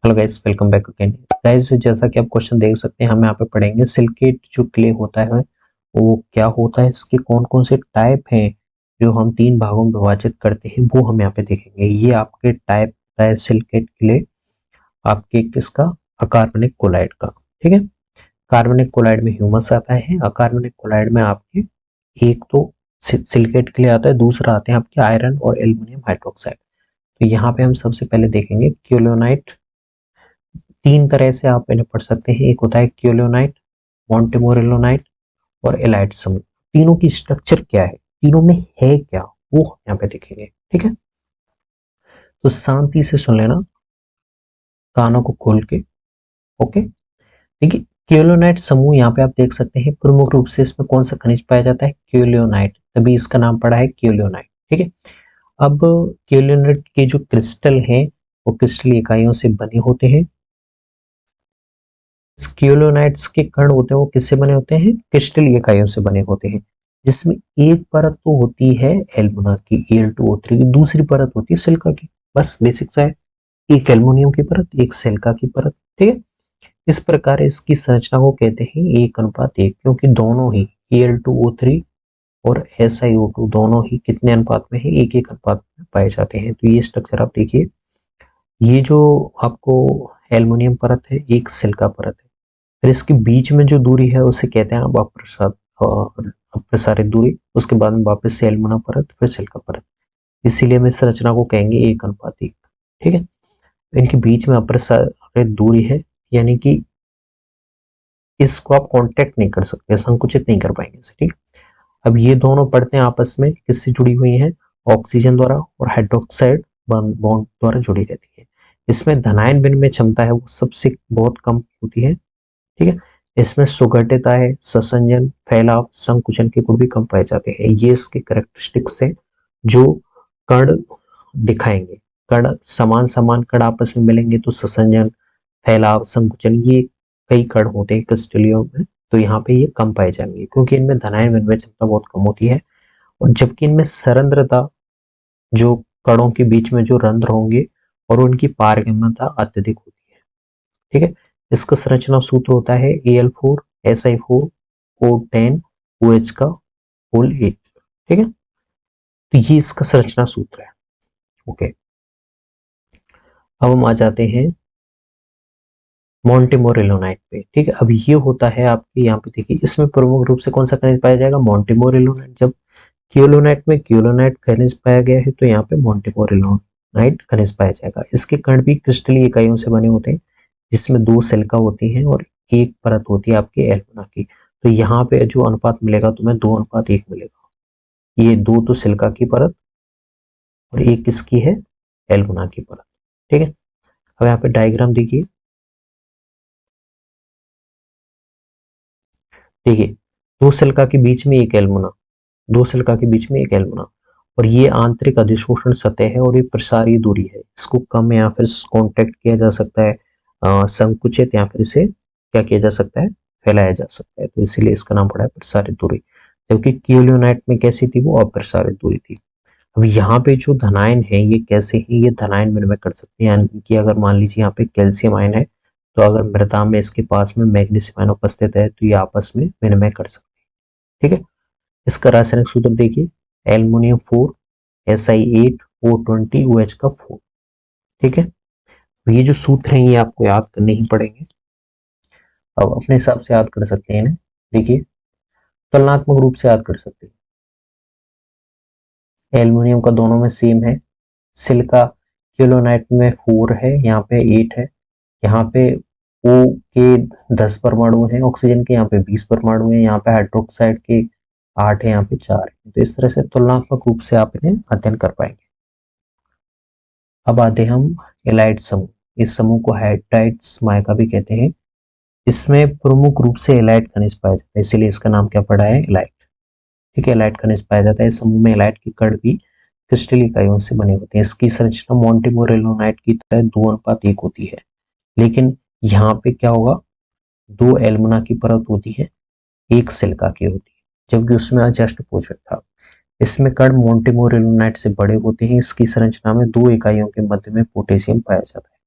Hello guys, welcome back again. Guys, जैसा कि आप क्वेश्चन देख सकते हैं, हम यहाँ पे पढ़ेंगे सिलिकेट जो क्ले होता है वो क्या होता है, इसके कौन कौन से टाइप हैं जो हम तीन भागों में विभाजित करते हैं वो हम यहाँ पे देखेंगे। ये आपके टाइप होता है सिलिकेट क्ले आपके किसका, अकार्बनिक कोलाइड का। ठीक है, कार्बनिक कोलाइड में ह्यूमस आता है, अकार्बनिक कोलाइड में आपके एक तो सिलिकेट क्ले आता है, दूसरा आते हैं आपके आयरन और एल्यूमिनियम हाइड्रोक्साइड। तो यहाँ पे हम सबसे पहले देखेंगे क्यूलोनाइट। तीन तरह से आप इन्हें पढ़ सकते हैं, एक होता है क्यूलोनाइट, मॉन्टेमोरिलोनाइट और एलाइट समूह। तीनों की स्ट्रक्चर क्या है, तीनों में है क्या, वो यहाँ पे देखेंगे। ठीक है, तो शांति से सुन लेना, कानों को खोल के। ओके, देखिए क्यूलोनाइट समूह यहाँ पे आप देख सकते हैं, प्रमुख रूप से इसमें कौन सा खनिज पाया जाता है, क्यूलोनाइट, तभी इसका नाम पड़ा है क्यूलोनाइट। ठीक है, अब क्यूलोनाइट के जो क्रिस्टल हैं वो क्रिस्टल इकाइयों से बने होते हैं। क्यूलोनाइट्स के कण होते हैं वो किससे बने होते हैं, क्रिस्टल इकाइयों से बने होते हैं, जिसमें एक परत तो होती है एल्युमिना की Al2O3 की, दूसरी परत होती है सिलिका की। बस बेसिक सा है, एक एल्युमिनियम की परत, एक सिलिका की परत। ठीक है, इस प्रकार इसकी संरचना को कहते हैं 1:1, क्योंकि दोनों ही Al2O3 और SiO2 दोनों ही कितने अनुपात में है, 1:1 अनुपात में पाए जाते हैं। तो ये स्ट्रक्चर आप देखिए, ये जो आपको एल्युमिनियम परत है, एक सिलिका परत है, फिर इसके बीच में जो दूरी है उसे कहते हैं अप्रसारित दूरी, उसके बाद में वापस से एल्युमिना परत, फिर सिलिका परत, इसीलिए हम इस संरचना को कहेंगे 1:1। ठीक है, इनके बीच में अप्रसारित दूरी है, यानी कि इसको आप कांटेक्ट नहीं कर सकते, संकुचित नहीं कर पाएंगे इसे। ठीक, अब ये दोनों परतें आपस में किससे जुड़ी हुई हैं, ऑक्सीजन द्वारा और हाइड्रोक्साइड बॉन्ड द्वारा जुड़ी रहती है। इसमें धनायन विनिमय क्षमता है वो सबसे बहुत कम होती है। ठीक है, इसमें सुगठिता है, ससंजन, फैलाव, संकुचन के गुण भी कम पाए जाते हैं। ये इसके कैरेक्टरिस्टिक्स है जो कण दिखाएंगे। कण समान समान कण आपस में मिलेंगे तो ससंजन, फैलाव, संकुचन, ये कई कण होते हैं क्रिस्टलियों में, तो यहाँ पे ये कम पाए जाएंगे क्योंकि इनमें धनायन विनिमय क्षमता बहुत कम होती है। और जबकि इनमें सरंध्रता, जो कणों के बीच में जो रंध्र होंगे और उनकी पारगम्यता अत्यधिक होती है। ठीक है, इसका संरचना सूत्र होता है Al4 Si4O10 OH का होल 8। ठीक है, तो ये इसका संरचना सूत्र है। ओके, अब हम आ जाते हैं मॉन्टेमोरिलोनाइट पे। ठीक है, अब ये होता है आपके यहाँ पे देखिए, इसमें प्रमुख रूप से कौन सा खनिज पाया जाएगा, मॉन्टेमोरिलोनाइट। जब क्यूलोनाइट में क्यूलोनाइट खनिज पाया गया है तो यहाँ पे मॉन्टेमोरिलोनाइट खनिज पाया जाएगा। इसके कण भी क्रिस्टलीय इकाइयों से बने होते हैं, जिसमें 2 सिलिका होती हैं और एक परत होती है आपके एल्युमिना की। तो यहाँ पे जो अनुपात मिलेगा तुम्हें 2:1 मिलेगा। ये 2 तो सिलिका की परत और एक किसकी है, एल्युमिना की परत। ठीक है, अब यहाँ पे डायग्राम देखिए, देखिए 2 सिलिका के बीच में एक एल्युमिना, 2 सिलिका के बीच में एक एल्युमिना, और ये आंतरिक अधिशोषण सतह है और ये प्रसारीय दूरी है। इसको कम या फिर कांटेक्ट किया जा सकता है, संकुचित, या फिर इसे क्या किया जा सकता है, फैलाया जा सकता है। तो इसीलिए इसका नाम पड़ा है प्रसारित दूरी। जबकि क्यूलोनाइट में कैसी थी, वो अप्रसारित दूरी थी। अब यहाँ पे जो धनायन है ये कैसे है, ये धनायन विनिमय कर सकते हैं, यानी कि अगर मान लीजिए यहाँ पे कैल्शियम आयन है, तो अगर मृदा में इसके पास में मैग्नीशियम आयन उपस्थित है तो ये आपस में विनिमय कर सकते हैं। ठीक है, इसका रासायनिक सूत्र देखिए, एल्युमिनियम 4 Si8O20 OH का 4। ठीक है, ये जो सूत्र हैं ये आपको याद करने ही पड़ेंगे, अब अपने हिसाब से याद कर सकते हैं इन्हें। देखिए, तुलनात्मक रूप से याद कर सकते हैं, एल्युमिनियम का दोनों में सेम है, सिलिका क्यूलोनाइट में 4 है, यहाँ पे 8 है, यहाँ पे O के 10 परमाणु हैं, ऑक्सीजन के यहाँ पे 20 परमाणु हैं, यहाँ पे हाइड्रोक्साइड के 8 है, यहाँ पे 4 है। तो इस तरह से तुलनात्मक रूप से आप इन्हें अध्ययन कर पाएंगे। अब आते हम एलाइट समूह। इस समूह को हाइड्राइट्स माइका भी कहते हैं। इसमें प्रमुख रूप से एलाइट खनिज पाया जाता है, इसीलिए इसका नाम क्या पड़ा है, एलाइट। ठीक है, एलाइट खनिज पाया जाता है। इस समूह में एलाइट के कण भी क्रिस्टल इकाइयों से बने होते हैं। इसकी संरचना मॉन्टेमोरिलोनाइट की तरह 2:1 होती है, लेकिन यहाँ पे क्या होगा, 2 एल्युमिना की परत होती है, एक सिलिका की होती है, जबकि उसमें अजस्ट पोषक था। इसमें कण मॉन्टेमोरिलोनाइट से बड़े होते हैं। इसकी संरचना में 2 इकाइयों के मध्य में पोटेशियम पाया जाता है।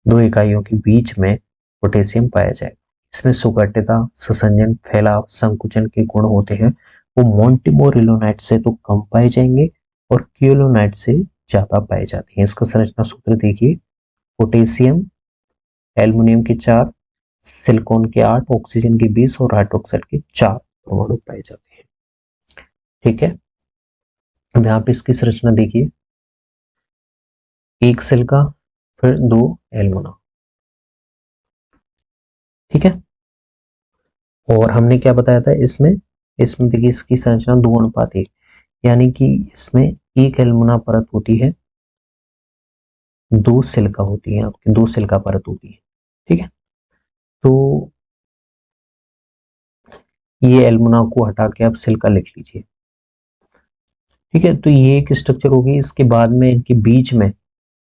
दो इकाइयों के बीच में पोटेशियम पाया जाएगा। इसमें सुगठिता, ससंजन, फैलाव, संकुचन के गुण होते हैं, वो मोंटीमोरिलोनाइट से तो कम पाए जाएंगे और क्यूलोनाइट से ज्यादा पाए जाते हैं। इसका संरचना सूत्र देखिए, पोटेशियम एल्युमिनियम के 4, सिलिकॉन के 8, ऑक्सीजन के 20 और हाइड्रोक्साइड के 4 परमाणु पाए जाते हैं। ठीक है, अब यहाँ पे इसकी संरचना देखिए, एक सिलिका फिर 2 एल्युमिना। ठीक है, और हमने क्या बताया था इसमें देखिए इसकी संरचना 2:1, यानी कि इसमें एक एल्युमिना परत होती है, 2 सिलिका होती है, आपकी 2 सिलिका परत होती है। ठीक है, तो ये एल्युमिना को हटा के आप सिलिका लिख लीजिए। ठीक है, तो ये एक स्ट्रक्चर होगी। इसके बाद में इनके बीच में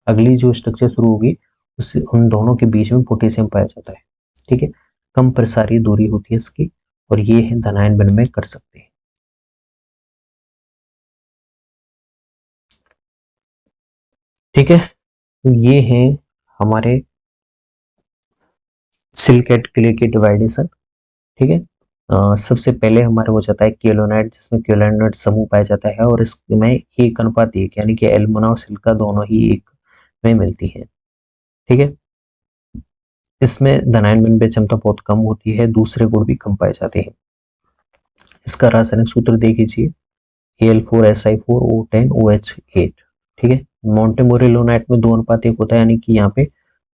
अगली जो स्ट्रक्चर शुरू होगी उससे उन दोनों के बीच में पोटेशियम पाया जाता है। ठीक है, कम प्रसारी दूरी होती है इसकी, और ये है धनायन विनिमय कर सकते हैं। ठीक है, तो ये है हमारे सिलिकेट क्ले के डिवाइडेशन। ठीक है, सबसे पहले हमारे हो जाता है केलोनाइट, जिसमें केलोनाइट समूह पाया जाता है और इसमें 1:1, यानी कि एल्युमिना और सिलिका दोनों ही एक में मिलती है। ठीक है, इसमें धनायन विनिमय क्षमता बहुत कम होती है, दूसरे गुण भी कम पाए जाते हैं। इसका रासायनिक सूत्र देख लीजिए, Al4Si4O10OH8। ठीक है, मोंटेमोरिलोनाइट में 2:1 होता है, यानी कि यहाँ पे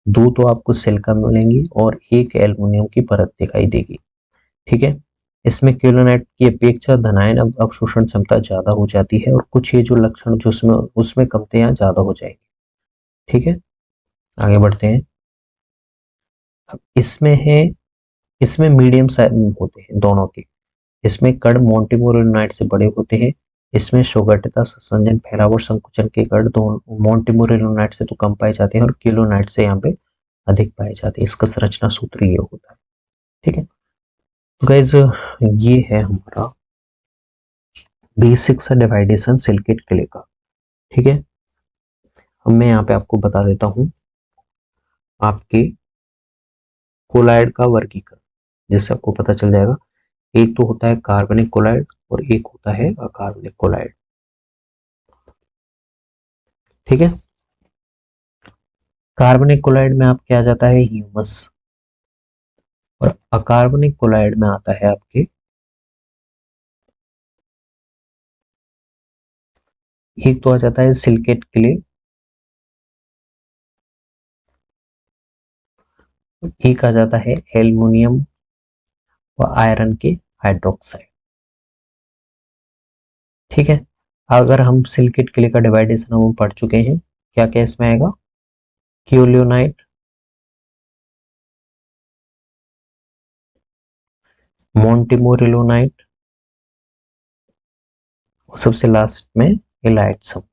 2 तो आपको सिलिका मिलेंगी और 1 एल्युमिनियम की परत दिखाई देगी। ठीक है, इसमें केलोनाइट की अपेक्षा धनायन अवशोषण क्षमता ज्यादा हो जाती है और कुछ ये जो लक्षण जो उसमें कमतियां ज्यादा हो जाएंगी। ठीक है, आगे बढ़ते हैं। अब इसमें मीडियम साइज होते हैं दोनों के। इसमें कण मोंटीमोरिलोनाइट से बड़े होते हैं। इसमें सुगठिता, संसंजन, फैलाव और संकुचन के कण दोनों मोंटीमोरिलोनाइट से तो कम पाए जाते हैं और केलोनाइट से यहाँ पे अधिक पाए जाते हैं। इसका संरचना सूत्र ये होता है। ठीक है, तो गाइज ये है हमारा बेसिक सा डिवाइडेशन सिलिकेट क्ले का। ठीक है, अब मैं यहाँ पे आपको बता देता हूँ आपके कोलाइड का वर्गीकरण, जिससे आपको पता चल जाएगा। एक तो होता है कार्बनिक कोलाइड और एक होता है अकार्बनिक कोलाइड। ठीक है, कार्बनिक कोलाइड में आपके आ जाता है ह्यूमस और अकार्बनिक कोलाइड में आता है आपके एक तो आ जाता है सिलिकेट क्ले, एक आ जाता है एल्युमिनियम व आयरन के हाइड्रोक्साइड। ठीक है, अगर हम सिलिकेट क्ले का डिवाइडेशन हम पढ़ चुके हैं, क्या क्या इसमें आएगा, क्यूलियोनाइट, मोंटीमोरिलोनाइट और सबसे लास्ट में इलाइट समूह।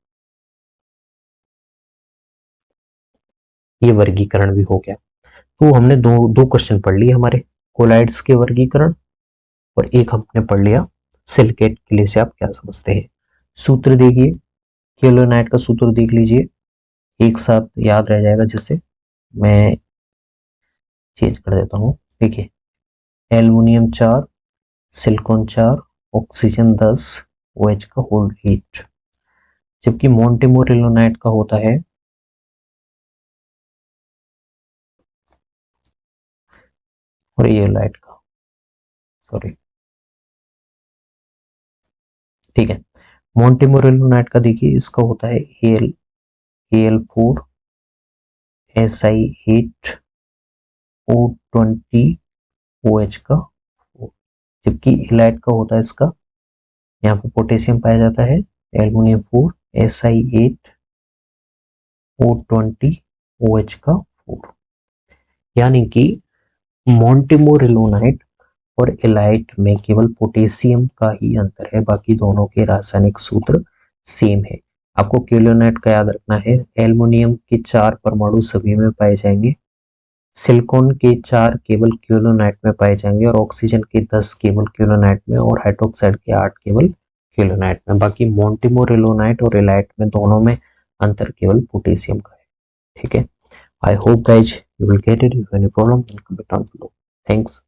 ये वर्गीकरण भी हो गया। तो हमने दो क्वेश्चन पढ़ लिए हमारे, कोलाइड्स के वर्गीकरण, और एक हमने पढ़ लिया सिलिकेट क्ले से आप क्या समझते हैं। सूत्र देखिए, केलोनाइट का सूत्र देख लीजिए, एक साथ याद रह जाएगा, जिससे मैं चेंज कर देता हूँ। देखिए, एल्युमिनियम 4, सिलिकॉन 4, ऑक्सीजन 10, OH का होल 8, जबकि मोंटीमोरिलोनाइट का होता है और ये लाइट का, सॉरी, ठीक है, मोंटीमोरिलोनाइट का देखिए, इसका होता है Al4Si8O20OH का 4, जबकि इलाइट का होता है इसका, यहाँ पे पोटेशियम पाया जाता है, एल्युमिनियम 4Si8O20OH का 4। यानी कि मोंटीमोरिलोनाइट और इलाइट में केवल पोटेशियम का ही अंतर है, बाकी दोनों के रासायनिक सूत्र सेम है। आपको केलोनाइट का याद रखना है, एल्युमिनियम के 4 परमाणु सभी में पाए जाएंगे, सिलिकॉन के 4 केवल केलोनाइट में पाए जाएंगे और ऑक्सीजन के 10 केवल केलोनाइट में और हाइड्रोक्साइड के 8 केवल केलोनाइट में। बाकी मोंटीमोरिलोनाइट और इलाइट में दोनों में अंतर केवल पोटेशियम का है। ठीक है, I hope guys you will get it. If you have any problem then comment down below. Thanks.